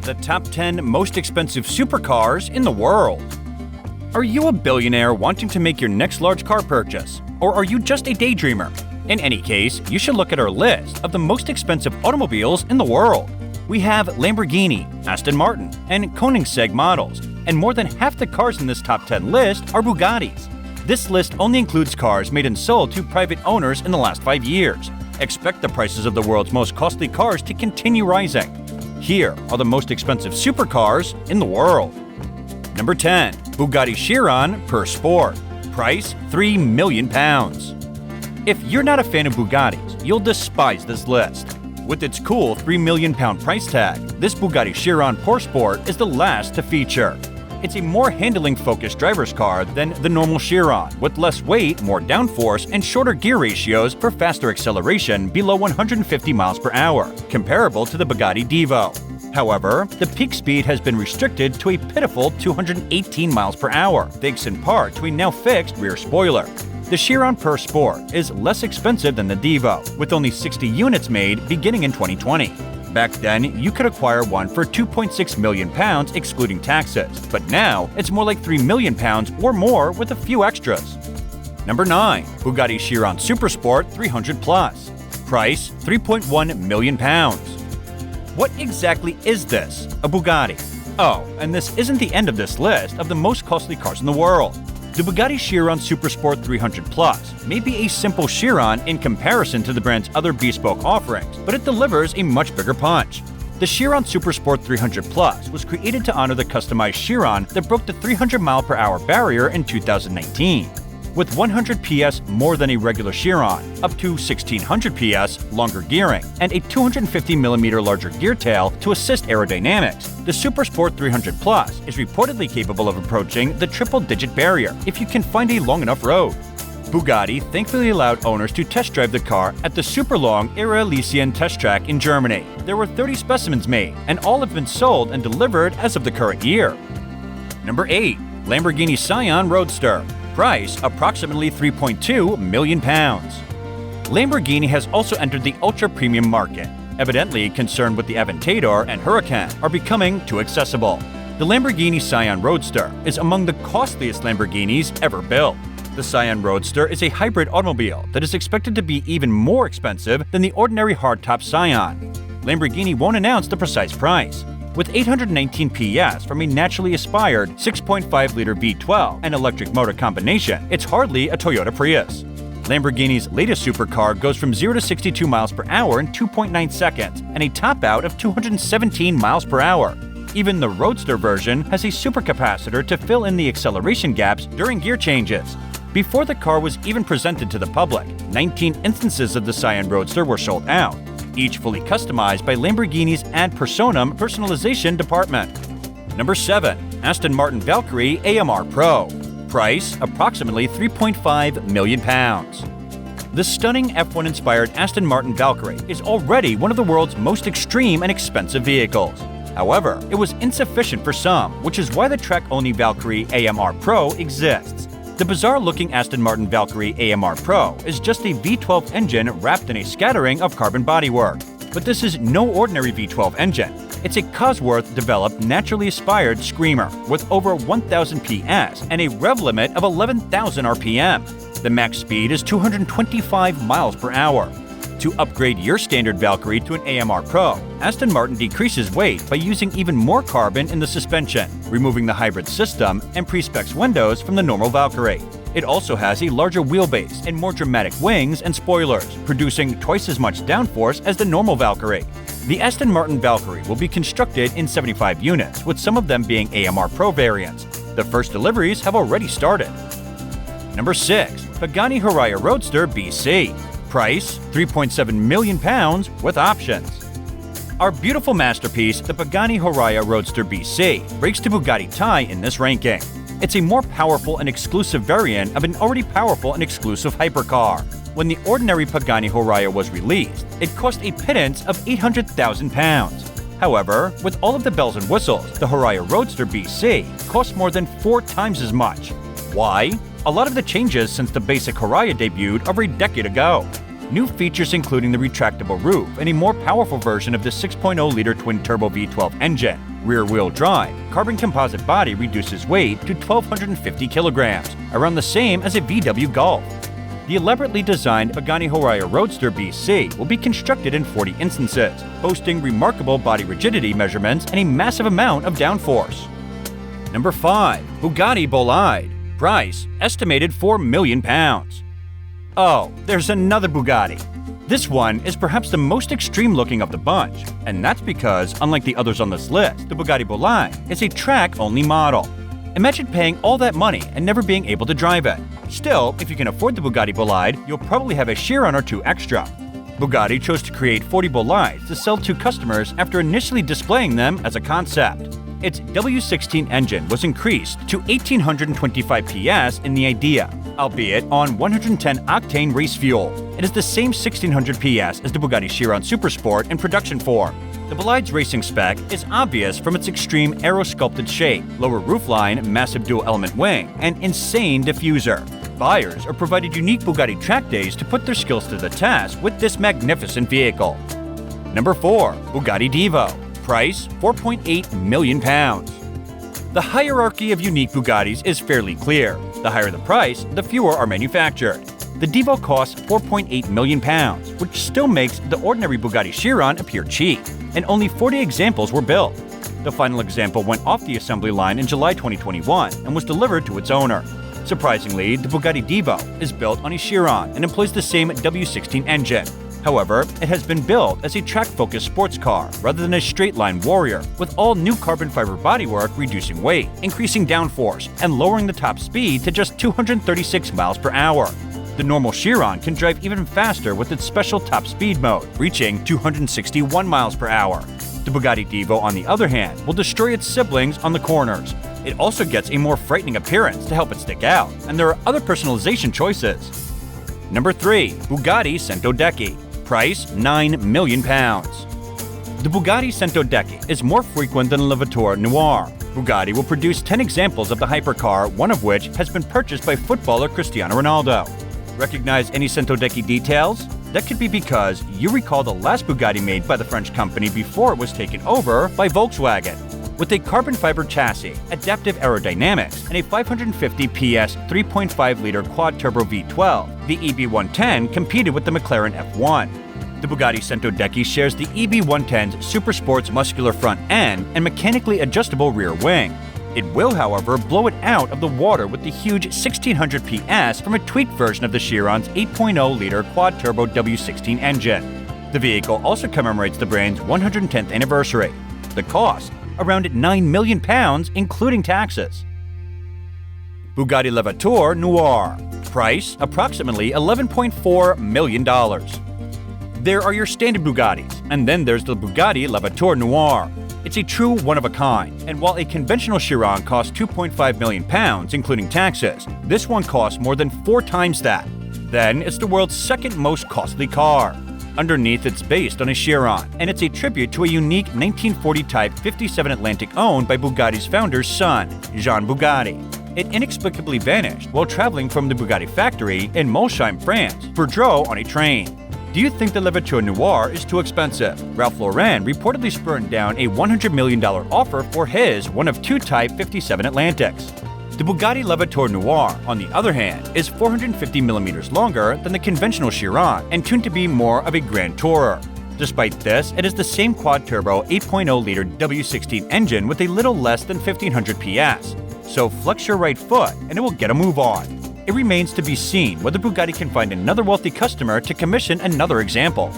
The top 10 most expensive supercars in the world. Are you a billionaire wanting to make your next large car purchase? Or are you just a daydreamer? In any case, you should look at our list of the most expensive automobiles in the world. We have Lamborghini, Aston Martin, and Koenigsegg models, and more than half the cars in this top 10 list are Bugattis. This list only includes cars made and sold to private owners in the last 5 years. Expect the prices of the world's most costly cars to continue rising. Here are the most expensive supercars in the world. Number 10. Bugatti Chiron Per Sport. Price £3 million. If you're not a fan of Bugattis, you'll despise this list. With its cool £3 million price tag, this Bugatti Chiron Per Sport is the last to feature. It's a more handling-focused driver's car than the normal Chiron, with less weight, more downforce, and shorter gear ratios for faster acceleration below 150 miles per hour, comparable to the Bugatti Divo. However, the peak speed has been restricted to a pitiful 218 miles per hour, thanks in part to a now-fixed rear spoiler. The Chiron Per Sport is less expensive than the Divo, with only 60 units made beginning in 2020. Back then, you could acquire one for £2.6 million excluding taxes, but now it's more like £3 million or more with a few extras. Number 9. Bugatti Chiron Supersport 300 Plus. Price £3.1 million. What exactly is this? A Bugatti? Oh, and this isn't the end of this list of the most costly cars in the world. The Bugatti Chiron Supersport 300 Plus may be a simple Chiron in comparison to the brand's other bespoke offerings, but it delivers a much bigger punch. The Chiron Supersport 300 Plus was created to honor the customized Chiron that broke the 300 mile/hour barrier in 2019. With 100 PS more than a regular Chiron, up to 1600 PS longer gearing, and a 250mm larger gear tail to assist aerodynamics, the Supersport 300 Plus is reportedly capable of approaching the triple-digit barrier if you can find a long enough road. Bugatti thankfully allowed owners to test drive the car at the super-long Elysian test track in Germany. There were 30 specimens made, and all have been sold and delivered as of the current year. Number 8. Lamborghini Scion Roadster. Price approximately £3.2 million. Lamborghini has also entered the ultra-premium market, evidently concerned with the Aventador and Huracan are becoming too accessible. The Lamborghini Scion Roadster is among the costliest Lamborghinis ever built. The Scion Roadster is a hybrid automobile that is expected to be even more expensive than the ordinary hardtop Scion. Lamborghini won't announce the precise price. With 819 PS from a naturally aspired 6.5-liter V12 and electric motor combination, it's hardly a Toyota Prius. Lamborghini's latest supercar goes from 0 to 62 miles per hour in 2.9 seconds and a top out of 217 miles per hour. Even the Roadster version has a supercapacitor to fill in the acceleration gaps during gear changes. Before the car was even presented to the public, 19 instances of the Scion Roadster were sold out, each fully customized by Lamborghini's ad personam personalization department. Number 7. Aston Martin Valkyrie AMR Pro. Price approximately £3.5 million. The stunning F1-inspired Aston Martin Valkyrie is already one of the world's most extreme and expensive vehicles. However, it was insufficient for some, which is why the track-only Valkyrie AMR Pro exists. The bizarre-looking Aston Martin Valkyrie AMR Pro is just a V12 engine wrapped in a scattering of carbon bodywork. But this is no ordinary V12 engine. It's a Cosworth-developed, naturally aspired screamer with over 1,000 PS and a rev limit of 11,000 RPM. The max speed is 225 miles per hour. To upgrade your standard Valkyrie to an AMR Pro, Aston Martin decreases weight by using even more carbon in the suspension, removing the hybrid system and pre-specs windows from the normal Valkyrie. It also has a larger wheelbase and more dramatic wings and spoilers, producing twice as much downforce as the normal Valkyrie. The Aston Martin Valkyrie will be constructed in 75 units, with some of them being AMR Pro variants. The first deliveries have already started. Number 6. Pagani Huayra Roadster BC. Price £3.7 million with options. Our beautiful masterpiece, the Pagani Huayra Roadster BC, breaks the Bugatti tie in this ranking. It's a more powerful and exclusive variant of an already powerful and exclusive hypercar. When the ordinary Pagani Huayra was released, it cost a pittance of £800,000. However, with all of the bells and whistles, the Huayra Roadster BC costs more than 4 times as much. Why? A lot of the changes since the basic Huayra debuted over a decade ago. New features including the retractable roof and a more powerful version of the 6.0-liter twin-turbo V12 engine, Rear-wheel drive, carbon composite body reduces weight to 1,250 kilograms, around the same as a VW Golf. The elaborately designed Pagani Huayra Roadster BC will be constructed in 40 instances, boasting remarkable body rigidity measurements and a massive amount of downforce. Number 5. Bugatti Bolide. Price estimated £4 million. Oh, there's another Bugatti. This one is perhaps the most extreme looking of the bunch, and that's because, unlike the others on this list, the Bugatti Bolide is a track-only model. Imagine paying all that money and never being able to drive it. Still, if you can afford the Bugatti Bolide, you'll probably have a Chiron or two extra. Bugatti chose to create 40 Bolides to sell to customers after initially displaying them as a concept. Its W16 engine was increased to 1,825 PS in the idea, albeit on 110-octane race fuel. It is the same 1,600 PS as the Bugatti Chiron Supersport in production form. The Bolide's racing spec is obvious from its extreme aero-sculpted shape, lower roofline, massive dual-element wing, and insane diffuser. Buyers are provided unique Bugatti track days to put their skills to the test with this magnificent vehicle. Number 4. Bugatti Divo. Price £4.8 million. The hierarchy of unique Bugattis is fairly clear. The higher the price, the fewer are manufactured. The Divo costs £4.8 million, which still makes the ordinary Bugatti Chiron appear cheap, and only 40 examples were built. The final example went off the assembly line in July 2021 and was delivered to its owner. Surprisingly, the Bugatti Divo is built on a Chiron and employs the same W16 engine. However, it has been built as a track-focused sports car rather than a straight-line warrior, with all new carbon fiber bodywork reducing weight, increasing downforce, and lowering the top speed to just 236 miles per hour. The normal Chiron can drive even faster with its special top speed mode, reaching 261 miles per hour. The Bugatti Divo, on the other hand, will destroy its siblings on the corners. It also gets a more frightening appearance to help it stick out, and there are other personalization choices. Number 3. Bugatti Centodecchi. Price £9 million. The Bugatti Centodecchi is more frequent than the Levatore Noir. Bugatti will produce 10 examples of the hypercar, one of which has been purchased by footballer Cristiano Ronaldo. Recognize any Centodecchi details? That could be because you recall the last Bugatti made by the French company before it was taken over by Volkswagen. With a carbon fiber chassis, adaptive aerodynamics, and a 550 PS 3.5-liter quad-turbo V12, the EB110 competed with the McLaren F1. The Bugatti Centodecchi shares the EB110's Supersport's muscular front end and mechanically adjustable rear wing. It will, however, blow it out of the water with the huge 1,600 PS from a tweaked version of the Chiron's 8.0-liter quad-turbo W16 engine. The vehicle also commemorates the brand's 110th anniversary. The cost? Around £9 million, including taxes. Bugatti Levatore Noir. Price? Approximately $11.4 million. There are your standard Bugattis, and then there's the Bugatti Levatore Noir. It's a true one-of-a-kind, and while a conventional Chiron costs £2.5 million, including taxes, this one costs more than 4 times that. Then it's the world's second most costly car. Underneath, it's based on a Chiron, and it's a tribute to a unique 1940 Type 57 Atlantic owned by Bugatti's founder's son, Jean Bugatti. It inexplicably vanished while traveling from the Bugatti factory in Molsheim, France, for Bordeaux on a train. Do you think the Levatore Noir is too expensive? Ralph Lauren reportedly spurned down a $100 million offer for his one of 2 Type 57 Atlantics. The Bugatti Levatore Noir, on the other hand, is 450 millimeters longer than the conventional Chiron and tuned to be more of a Grand Tourer. Despite this, it is the same quad-turbo 8.0-liter W16 engine with a little less than 1,500 PS. So flex your right foot and it will get a move on. It remains to be seen whether Bugatti can find another wealthy customer to commission another example.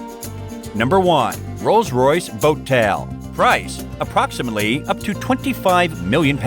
Number 1. Rolls-Royce Boat Tail. Price? Approximately up to £25 million.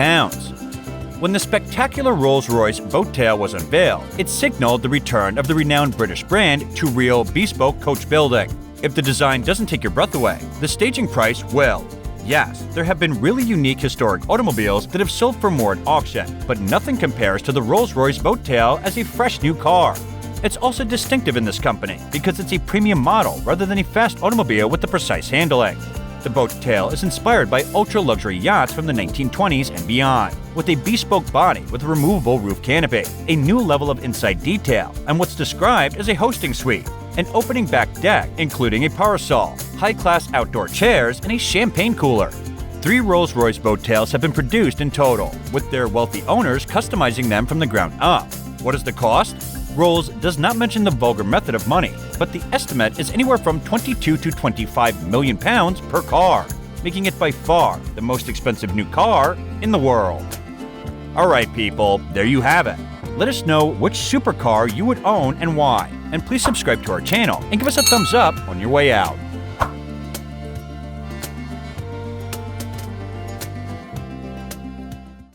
When the spectacular Rolls-Royce Boat Tail was unveiled, it signaled the return of the renowned British brand to real bespoke coach building. If the design doesn't take your breath away, the staging price will. Yes, there have been really unique historic automobiles that have sold for more at auction, but nothing compares to the Rolls-Royce Boat Tail as a fresh new car. It's also distinctive in this company because it's a premium model rather than a fast automobile with the precise handling. The Boat Tail is inspired by ultra-luxury yachts from the 1920s and beyond, with a bespoke body with a removable roof canopy, a new level of inside detail, and what's described as a hosting suite, an opening back deck including a parasol, high-class outdoor chairs, and a champagne cooler. 3 Rolls-Royce boat tails have been produced in total, with their wealthy owners customizing them from the ground up. What is the cost? Rolls does not mention the vulgar method of money, but the estimate is anywhere from 22 to 25 million pounds per car, making it by far the most expensive new car in the world. Alright people, there you have it. Let us know which supercar you would own and why, and please subscribe to our channel and give us a thumbs up on your way out.